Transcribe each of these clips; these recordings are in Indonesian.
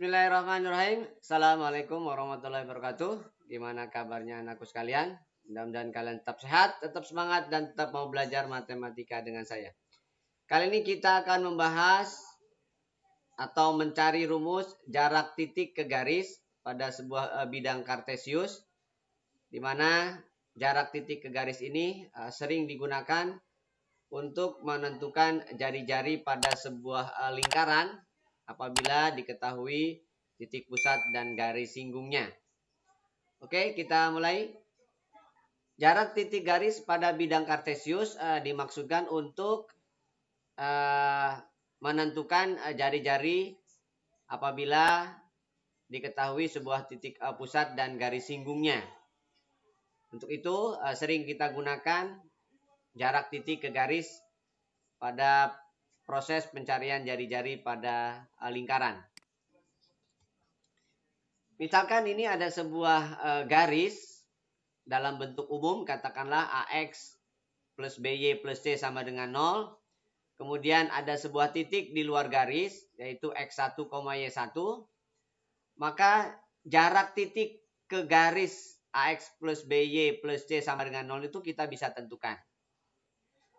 Bismillahirrahmanirrahim. Assalamualaikum warahmatullahi wabarakatuh. Gimana kabarnya anakku sekalian? Mudah-mudahan kalian tetap sehat, tetap semangat, dan tetap mau belajar matematika dengan saya. Kali ini kita akan membahas atau mencari rumus jarak titik ke garis pada sebuah bidang kartesius, di mana jarak titik ke garis ini sering digunakan untuk menentukan jari-jari pada sebuah lingkaran apabila diketahui titik pusat dan garis singgungnya. Oke, kita mulai. Jarak titik garis pada bidang kartesius dimaksudkan untuk menentukan jari-jari apabila diketahui sebuah titik pusat dan garis singgungnya. Untuk itu sering kita gunakan jarak titik ke garis pada proses pencarian jari-jari pada lingkaran. Misalkan ini ada sebuah garis dalam bentuk umum, katakanlah AX plus BY plus C sama dengan 0. Kemudian ada sebuah titik di luar garis, yaitu X1, Y1. Maka jarak titik ke garis AX plus BY plus C sama dengan 0 itu kita bisa tentukan.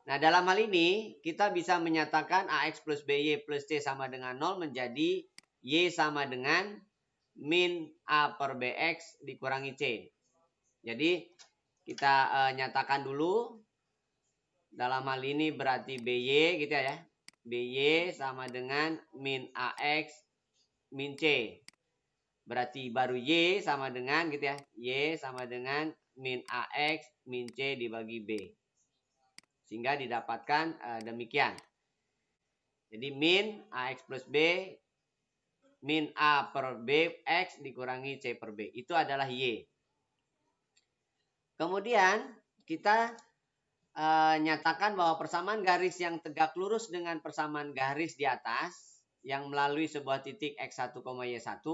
Nah, dalam hal ini kita bisa menyatakan AX plus BY plus C sama dengan 0 menjadi Y sama dengan min A per BX dikurangi C. Jadi kita nyatakan dulu. Dalam hal ini berarti BY gitu ya. BY sama dengan min AX min C. Berarti baru Y sama dengan gitu ya. Y sama dengan min AX min C dibagi B. Sehingga didapatkan demikian. Jadi min AX plus B min A per B X dikurangi C per B. Itu adalah Y. Kemudian kita nyatakan bahwa persamaan garis yang tegak lurus dengan persamaan garis di atas yang melalui sebuah titik X1, Y1.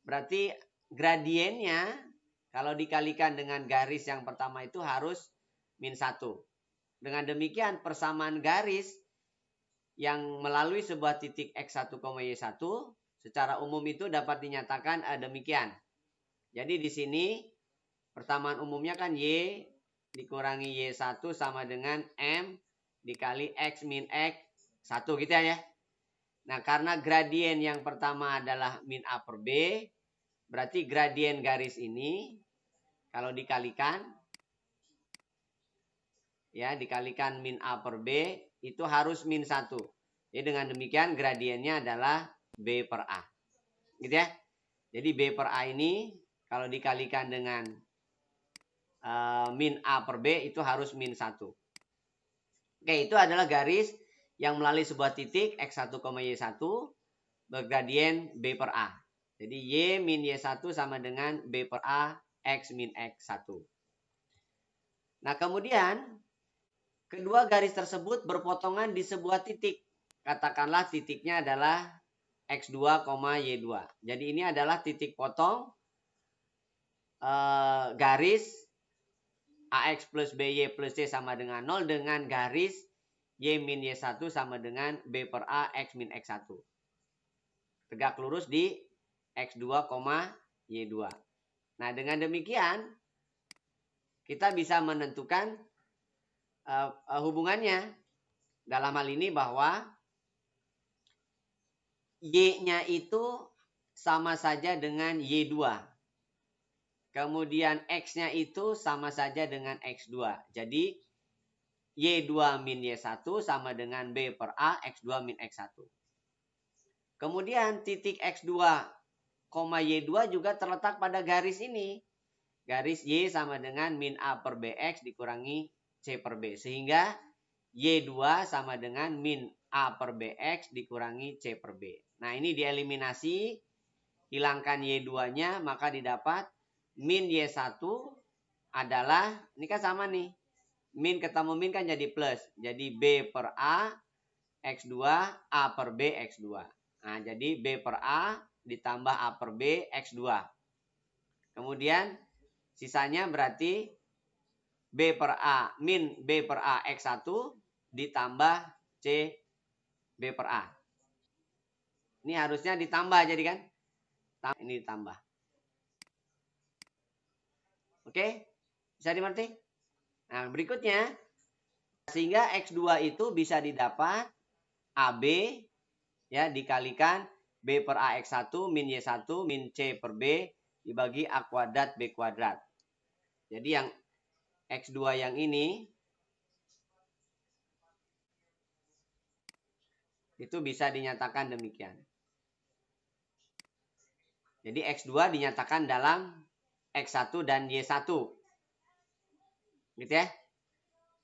Berarti gradiennya kalau dikalikan dengan garis yang pertama itu harus min 1. Dengan demikian persamaan garis yang melalui sebuah titik X1, Y1 secara umum itu dapat dinyatakan demikian. Jadi di sini persamaan umumnya kan Y dikurangi Y1 sama dengan M dikali X min X 1 gitu ya. Nah, karena gradien yang pertama adalah min A per B, berarti gradien garis ini kalau dikalikan ya, dikalikan min A per B itu harus min 1. Jadi dengan demikian gradiennya adalah B per A. Gitu ya. Jadi B per A ini kalau dikalikan dengan min A per B itu harus min 1. Oke, itu adalah garis yang melalui sebuah titik X1, Y1 bergradien B per A. Jadi Y min Y1 sama dengan B per A X min X1. Nah, kemudian kedua garis tersebut berpotongan di sebuah titik. Katakanlah titiknya adalah X2, Y2. Jadi ini adalah titik potong garis AX plus BY plus C sama dengan 0 dengan garis Y min Y1 sama dengan B per A X min X1. Tegak lurus di X2, Y2. Nah, dengan demikian kita bisa menentukan hubungannya. Dalam hal ini bahwa Y-nya itu sama saja dengan Y2. Kemudian X-nya itu sama saja dengan X2. Jadi Y2 min Y1 sama dengan B per A X2 min X1. Kemudian titik X2, Y2 juga terletak pada garis ini. Garis Y sama dengan min A per BX dikurangi C per B. Sehingga Y2 sama dengan min A per BX dikurangi C per B. Nah, ini dieliminasi. Hilangkan Y2-nya, maka didapat min Y1 adalah, ini kan sama nih. Min ketemu min kan jadi plus. Jadi B per A X2 A per B X2. Nah, jadi B per A ditambah A per B X2. Kemudian sisanya berarti B per A min B per A X1 ditambah C B per A. Ini harusnya ditambah jadi kan. ini ditambah. Oke? Bisa dimengerti? Nah, berikutnya sehingga X2 itu bisa didapat AB ya dikalikan B per AX1 min Y1 min C per B dibagi A kuadrat B kuadrat. Jadi yang X2 yang ini itu bisa dinyatakan demikian. Jadi X2 dinyatakan dalam X1 dan Y1. Gitu ya.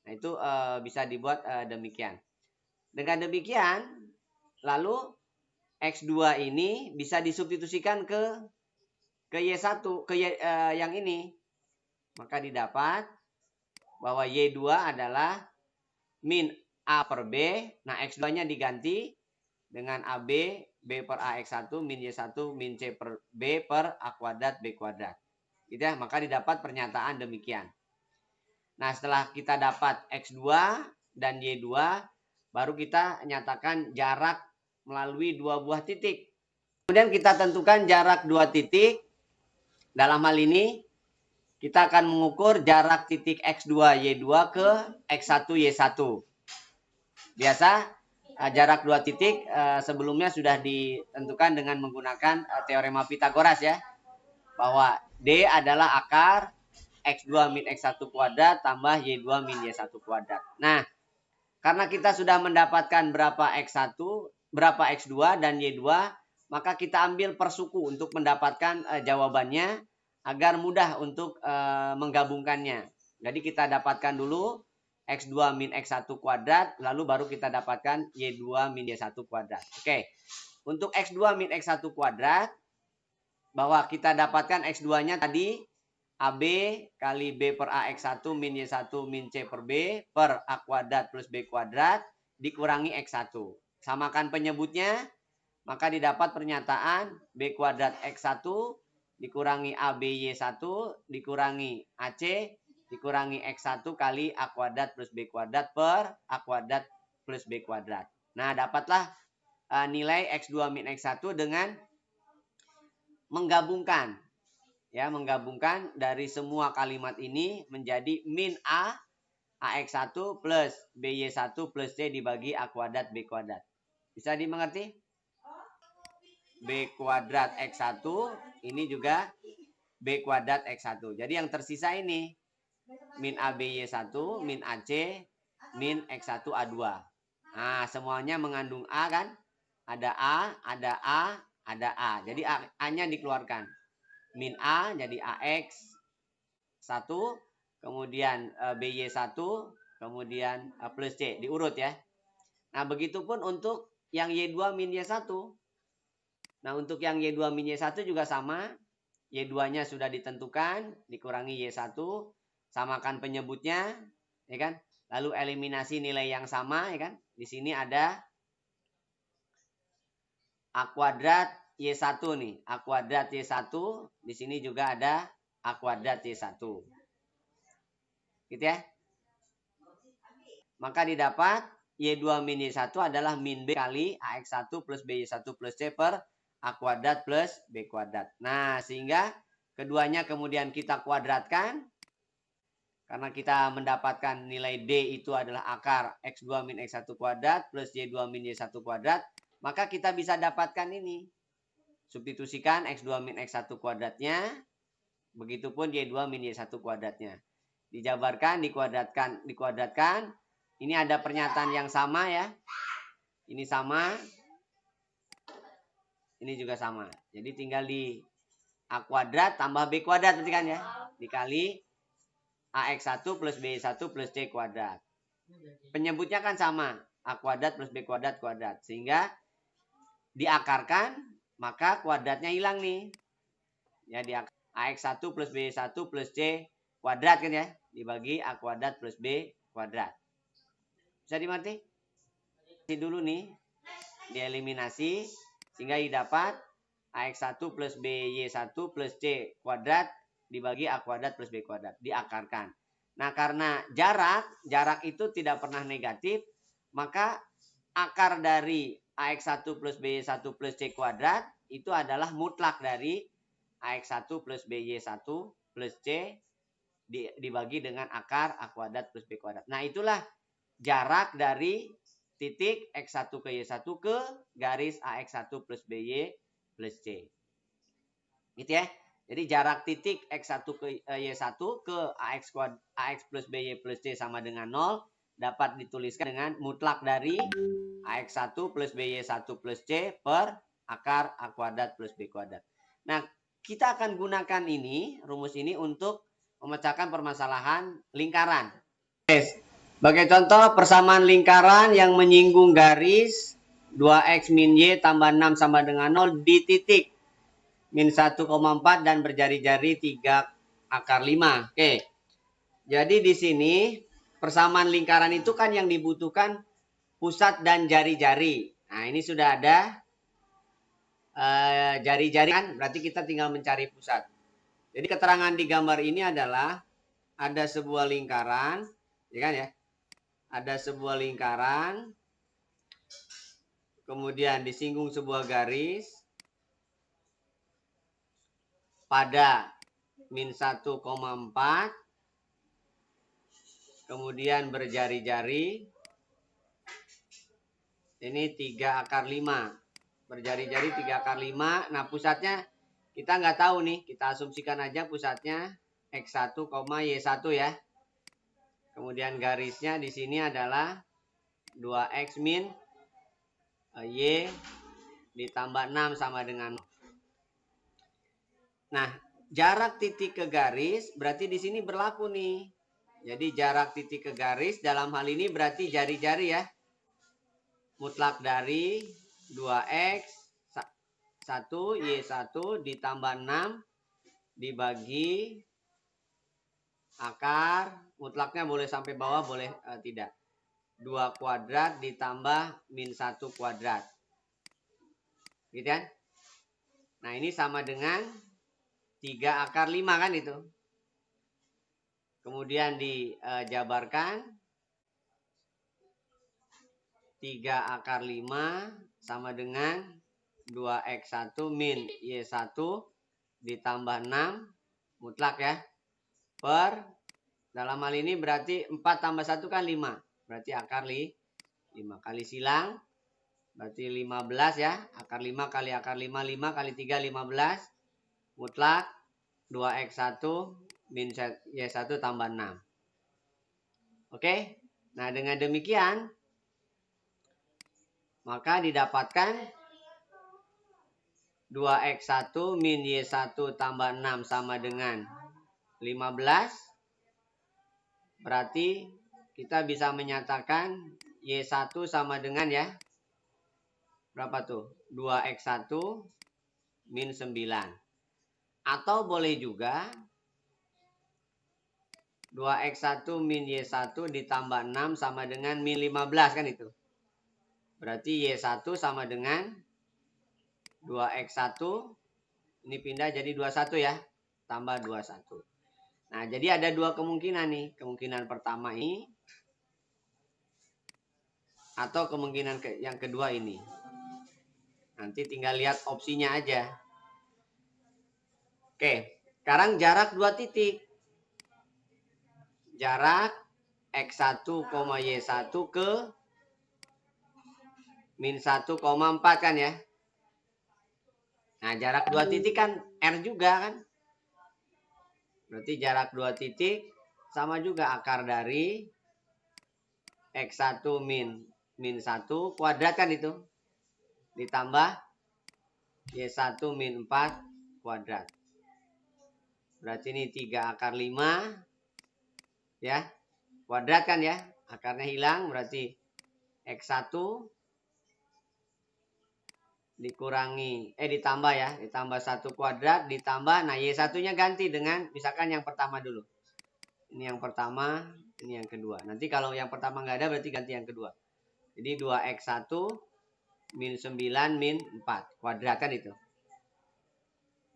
Nah, itu bisa dibuat demikian. Dengan demikian, lalu X2 ini bisa disubstitusikan ke Y1, yang ini. Maka didapat bahwa Y2 adalah min A per B. Nah, X2-nya diganti dengan AB, B per AX1, min Y1, min C per B per A kuadrat B kuadrat. Gitu ya, maka didapat pernyataan demikian. Nah, setelah kita dapat X2 dan Y2, baru kita nyatakan jarak melalui dua buah titik. Kemudian kita tentukan jarak dua titik. Dalam hal ini, kita akan mengukur jarak titik X2, Y2 ke X1, Y1. Biasa, jarak dua titik sebelumnya sudah ditentukan dengan menggunakan teorema Pitagoras ya. Bahwa D adalah akar X2 min X1 kuadrat tambah Y2 min Y1 kuadrat. Nah, karena kita sudah mendapatkan berapa X1, berapa X2 dan Y2, maka kita ambil per suku untuk mendapatkan jawabannya agar mudah untuk menggabungkannya. Jadi kita dapatkan dulu X2 min X1 kuadrat, lalu baru kita dapatkan Y2 min Y1 kuadrat. Oke, untuk X2 min X1 kuadrat, bahwa kita dapatkan X2-nya tadi AB kali B per AX1 min Y1 min C per B per A kuadrat plus B kuadrat dikurangi X1. Samakan penyebutnya, maka didapat pernyataan B kuadrat X1 dikurangi ABY1 dikurangi AC dikurangi X1 kali A kuadrat plus B kuadrat per A kuadrat plus B kuadrat. Nah, dapatlah nilai X2 min X1 dengan menggabungkan dari semua kalimat ini menjadi min A AX1 plus BY1 plus C dibagi A kuadrat B kuadrat. Bisa dimengerti? B kuadrat X1 ini juga B kuadrat X1. Jadi yang tersisa ini min ABY1 min AC min X1 A2. Nah, semuanya mengandung A kan? Ada A, ada A, ada A. Jadi A-nya dikeluarkan. Min A jadi AX 1, kemudian BY1, kemudian plus C, diurut ya. Nah, begitupun untuk yang Y2 min Y1. Nah, untuk yang Y2 min Y1 juga sama. Y2-nya sudah ditentukan, dikurangi Y1, samakan penyebutnya, ya kan? Lalu eliminasi nilai yang sama, ya kan? Di sini ada A kuadrat Y1 nih, A kuadrat Y1, di sini juga ada A kuadrat Y1. Gitu ya. Maka didapat Y2 min Y1 adalah min B kali AX1 plus BY1 plus C per A kuadrat plus B kuadrat. Nah, sehingga keduanya kemudian kita kuadratkan. Karena kita mendapatkan nilai D itu adalah akar X2 min X1 kuadrat plus Y2 min Y1 kuadrat. Maka kita bisa dapatkan ini. Substitusikan X2 min X1 kuadratnya. Begitupun Y2 min Y1 kuadratnya. Dijabarkan, dikuadratkan. Ini ada pernyataan yang sama ya. Ini sama. Ini juga sama. Jadi tinggal di A kuadrat tambah B kuadrat berarti kan ya. Dikali AX1 plus B1 plus C kuadrat. Penyebutnya kan sama. A kuadrat plus B kuadrat kuadrat. Sehingga diakarkan, maka kuadratnya hilang nih. Ya, AX1 plus B1 plus C kuadrat kan ya. Dibagi A kuadrat plus B kuadrat. Bisa dimengerti? Dulu nih. Dieliminasi. Sehingga didapat AX1 plus BY1 plus C kuadrat dibagi A kuadrat plus B kuadrat. Diakarkan. Nah, karena jarak itu tidak pernah negatif, maka akar dari AX1 plus BY1 plus C kuadrat itu adalah mutlak dari AX1 plus BY1 plus C dibagi dengan akar A kuadrat plus B kuadrat. Nah, itulah jarak dari titik X1 ke Y1 ke garis AX1 plus BY plus C. Gitu ya. Jadi jarak titik X1 ke Y1 ke AX plus BY plus C sama dengan 0 dapat dituliskan dengan mutlak dari AX1 plus BY1 plus C per akar A kuadrat plus B kuadrat. Nah, kita akan gunakan rumus ini untuk memecahkan permasalahan lingkaran. Sebagai contoh, persamaan lingkaran yang menyinggung garis 2X min Y tambah 6 sama dengan 0 di titik min 1,4 dan berjari-jari 3 akar 5. Oke. Jadi di sini persamaan lingkaran itu kan yang dibutuhkan pusat dan jari-jari. Nah, ini sudah ada jari-jari kan, berarti kita tinggal mencari pusat. Jadi keterangan di gambar ini adalah ada sebuah lingkaran, ya kan ya? Ada sebuah lingkaran, kemudian disinggung sebuah garis pada min 1,4, kemudian berjari-jari, ini 3 akar 5. Berjari-jari 3 akar 5. Nah, pusatnya kita nggak tahu nih. Kita asumsikan aja pusatnya X1, Y1 ya. Kemudian garisnya di sini adalah 2X min Y ditambah 6 sama dengan 0. Nah, jarak titik ke garis berarti di sini berlaku nih. Jadi jarak titik ke garis dalam hal ini berarti jari-jari ya. Mutlak dari 2X 1 Y1 ditambah 6 dibagi akar, mutlaknya boleh sampai bawah, boleh tidak. 2 kuadrat ditambah min 1 kuadrat. Gitu kan? Nah, ini sama dengan 3 akar 5 kan itu. Kemudian dijabarkan 3 akar 5 sama dengan 2X1 min Y1 ditambah 6 mutlak ya. Per dalam hal ini berarti 4 tambah 1 kan 5. Berarti akar 5 kali silang. Berarti 15 ya. Akar 5 kali akar 5. 5 kali 3 15. Mutlak 2X1 min Y1 tambah 6. Oke. Nah, dengan demikian maka didapatkan 2X1 min Y1 tambah 6 sama dengan 15. Berarti kita bisa menyatakan Y1 sama dengan ya. Berapa tuh? 2X1 min 9. Atau boleh juga 2X1 min Y1 ditambah 6 sama dengan min 15 kan itu. Berarti Y1 sama dengan 2X1. Ini pindah jadi 21 ya. Tambah 21. Nah, jadi ada dua kemungkinan nih. Kemungkinan pertama ini atau kemungkinan yang kedua ini. Nanti tinggal lihat opsinya aja. Oke, sekarang jarak 2 titik. Jarak X1, Y1 ke min 1,4 kan ya. Nah, jarak 2 titik kan R juga kan. Berarti jarak 2 titik sama juga akar dari X1 min 1 kuadrat kan itu. Ditambah Y1 min 4 kuadrat. Berarti ini 3 akar 5 ya. Kuadrat kan ya. Akarnya hilang berarti X1 dikurangi ditambah ya, ditambah 1 kuadrat ditambah, nah Y1-nya ganti dengan misalkan yang pertama dulu. Ini yang pertama, ini yang kedua. Nanti kalau yang pertama nggak ada berarti ganti yang kedua. Jadi 2X1 min 9 min 4 kuadrat kan itu.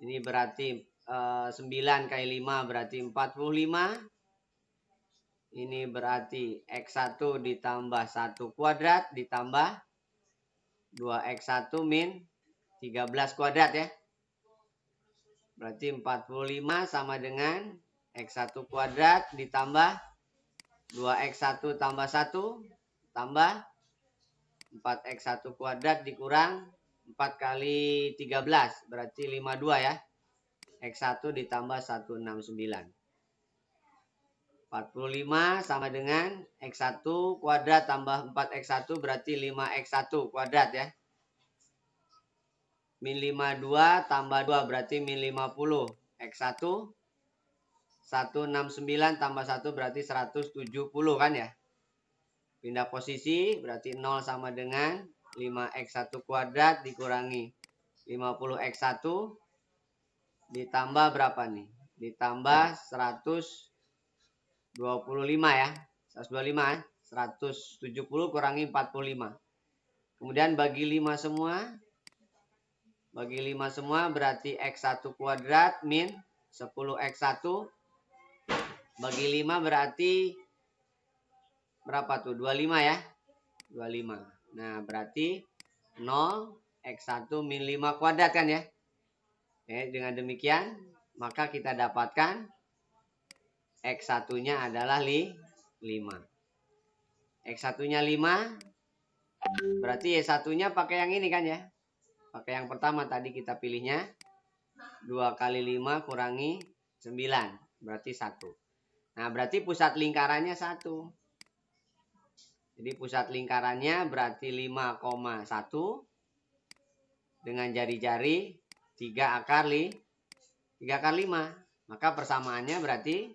Ini berarti 9 kali 5 berarti 45. Ini berarti X1 ditambah 1 kuadrat ditambah 2X1 min 13 kuadrat ya. Berarti 45 sama dengan X1 kuadrat ditambah 2X1 tambah 1 tambah 4X1 kuadrat dikurang 4 kali 13 berarti 52 ya. X1 ditambah 169. 45 sama dengan X1 kuadrat tambah 4X1 berarti 5X1 kuadrat ya. Min 52 tambah 2 berarti min 50. X1 169 tambah 1 berarti 170 kan ya. Pindah posisi berarti 0 sama dengan 5X1 kuadrat dikurangi 50X1 ditambah berapa nih? Ditambah 125 ya. 125 ya. 170 kurangi 45. Kemudian bagi 5 semua. Bagi 5 semua berarti X1 kuadrat min 10X1. Bagi 5 berarti berapa tuh? 25 ya. 25. Nah berarti 0 X1 min 5 kuadrat kan ya. Oke, dengan demikian maka kita dapatkan X1 nya adalah 5. X1 nya 5. Berarti Y1 nya pakai yang ini kan ya. Pakai yang pertama tadi kita pilihnya 2 kali 5 kurangi 9 berarti 1. Nah berarti pusat lingkarannya 1. Jadi pusat lingkarannya berarti 5,1 dengan jari-jari 3 akar 5. Maka persamaannya berarti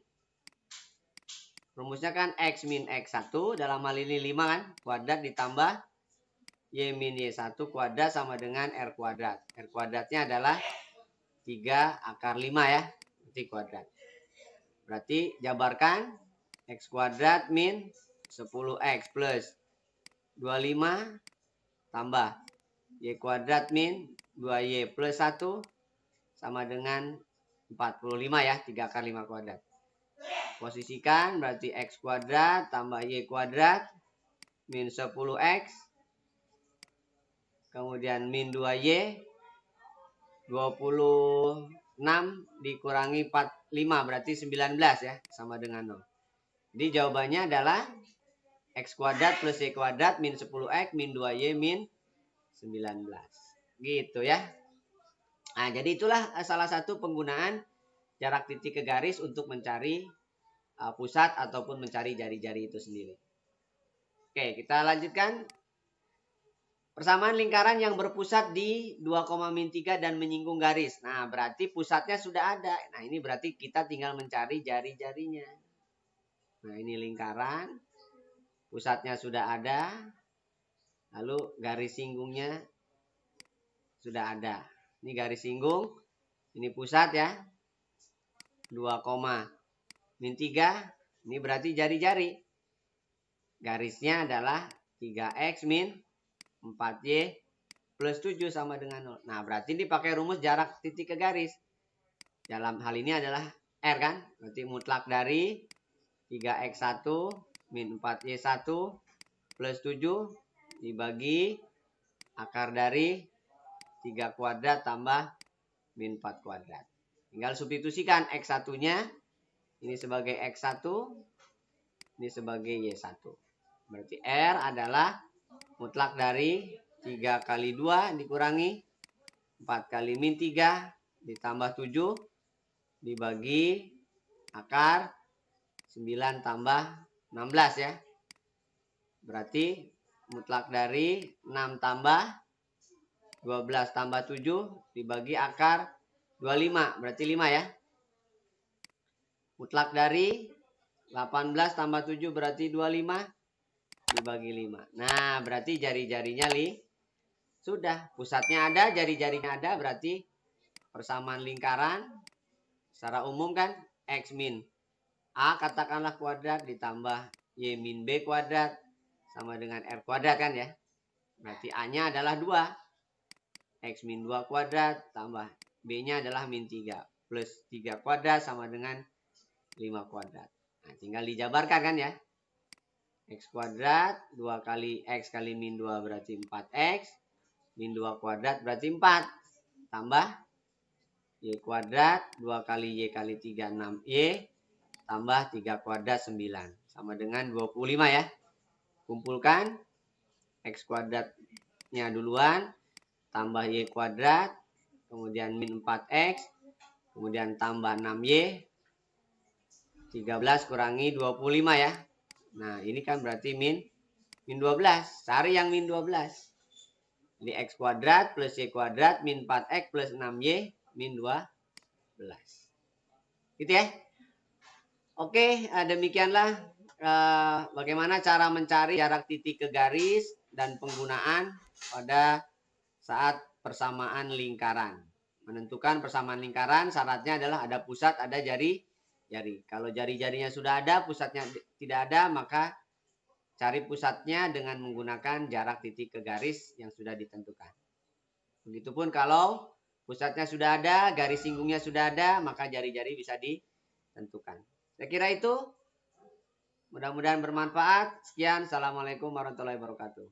rumusnya kan X min X1 dalam hal ini 5 kan kuadrat ditambah Y min Y1 kuadrat sama dengan R kuadrat. R kuadratnya adalah 3 akar 5 ya. Berarti kuadrat. Berarti jabarkan X kuadrat min 10X plus 25 tambah Y kuadrat min 2Y plus 1 sama dengan 45 ya. 3 akar 5 kuadrat. Posisikan berarti X kuadrat tambah Y kuadrat min 10X. Kemudian min 2Y 26 dikurangi 45 berarti 19 ya. Sama dengan 0. Jadi jawabannya adalah X kuadrat plus Y kuadrat min 10X min 2Y min 19. Gitu ya. Nah jadi itulah salah satu penggunaan jarak titik ke garis untuk mencari pusat ataupun mencari jari-jari itu sendiri. Oke kita lanjutkan. Persamaan lingkaran yang berpusat di 2,-3 dan menyinggung garis. Nah, berarti pusatnya sudah ada. Nah, ini berarti kita tinggal mencari jari-jarinya. Nah, ini lingkaran. Pusatnya sudah ada. Lalu garis singgungnya sudah ada. Ini garis singgung. Ini pusat ya. 2,-3. Ini berarti jari-jari. Garisnya adalah 3X min 4Y plus 7 sama dengan 0. Nah, berarti ini pakai rumus jarak titik ke garis. Dalam hal ini adalah R kan? Berarti mutlak dari 3X1 min 4Y1 plus 7 dibagi akar dari 3 kuadrat tambah min 4 kuadrat. Tinggal substitusikan X1-nya. Ini sebagai X1. Ini sebagai Y1. Berarti R adalah mutlak dari 3 kali 2 dikurangi 4 kali min 3 ditambah 7 dibagi akar 9 tambah 16 ya. Berarti mutlak dari 6 tambah 12 tambah 7 dibagi akar 25. Berarti 5 ya. Mutlak dari 18 tambah 7 berarti 25. Dibagi 5. Nah, berarti jari-jarinya sudah. Pusatnya ada, jari-jarinya ada. Berarti persamaan lingkaran secara umum kan X min A katakanlah kuadrat ditambah Y min B kuadrat sama dengan R kuadrat kan ya. Berarti A-nya adalah 2. X min 2 kuadrat tambah B-nya adalah min 3. Plus 3 kuadrat sama dengan 5 kuadrat. Nah, tinggal dijabarkan kan ya. X kuadrat 2 kali X kali min 2 berarti 4X. min 2 kuadrat berarti 4. Tambah Y kuadrat 2 kali Y kali 3 6Y. Tambah 3 kuadrat 9. Sama dengan 25 ya. Kumpulkan X kuadratnya duluan. Tambah Y kuadrat. Kemudian min 4X. Kemudian tambah 6Y. 13 kurangi 25 ya. Nah ini kan berarti min 12. Cari yang min 12. Jadi X kuadrat plus Y kuadrat min 4X plus 6Y min 12. Gitu ya. Oke, demikianlah bagaimana cara mencari jarak titik ke garis dan penggunaan pada saat persamaan lingkaran. Menentukan persamaan lingkaran syaratnya adalah ada pusat, ada jari. Kalau jari-jarinya sudah ada, pusatnya tidak ada, maka cari pusatnya dengan menggunakan jarak titik ke garis yang sudah ditentukan. Begitupun kalau pusatnya sudah ada, garis singgungnya sudah ada, maka jari-jari bisa ditentukan. Saya kira itu mudah-mudahan bermanfaat. Sekian, assalamualaikum warahmatullahi wabarakatuh.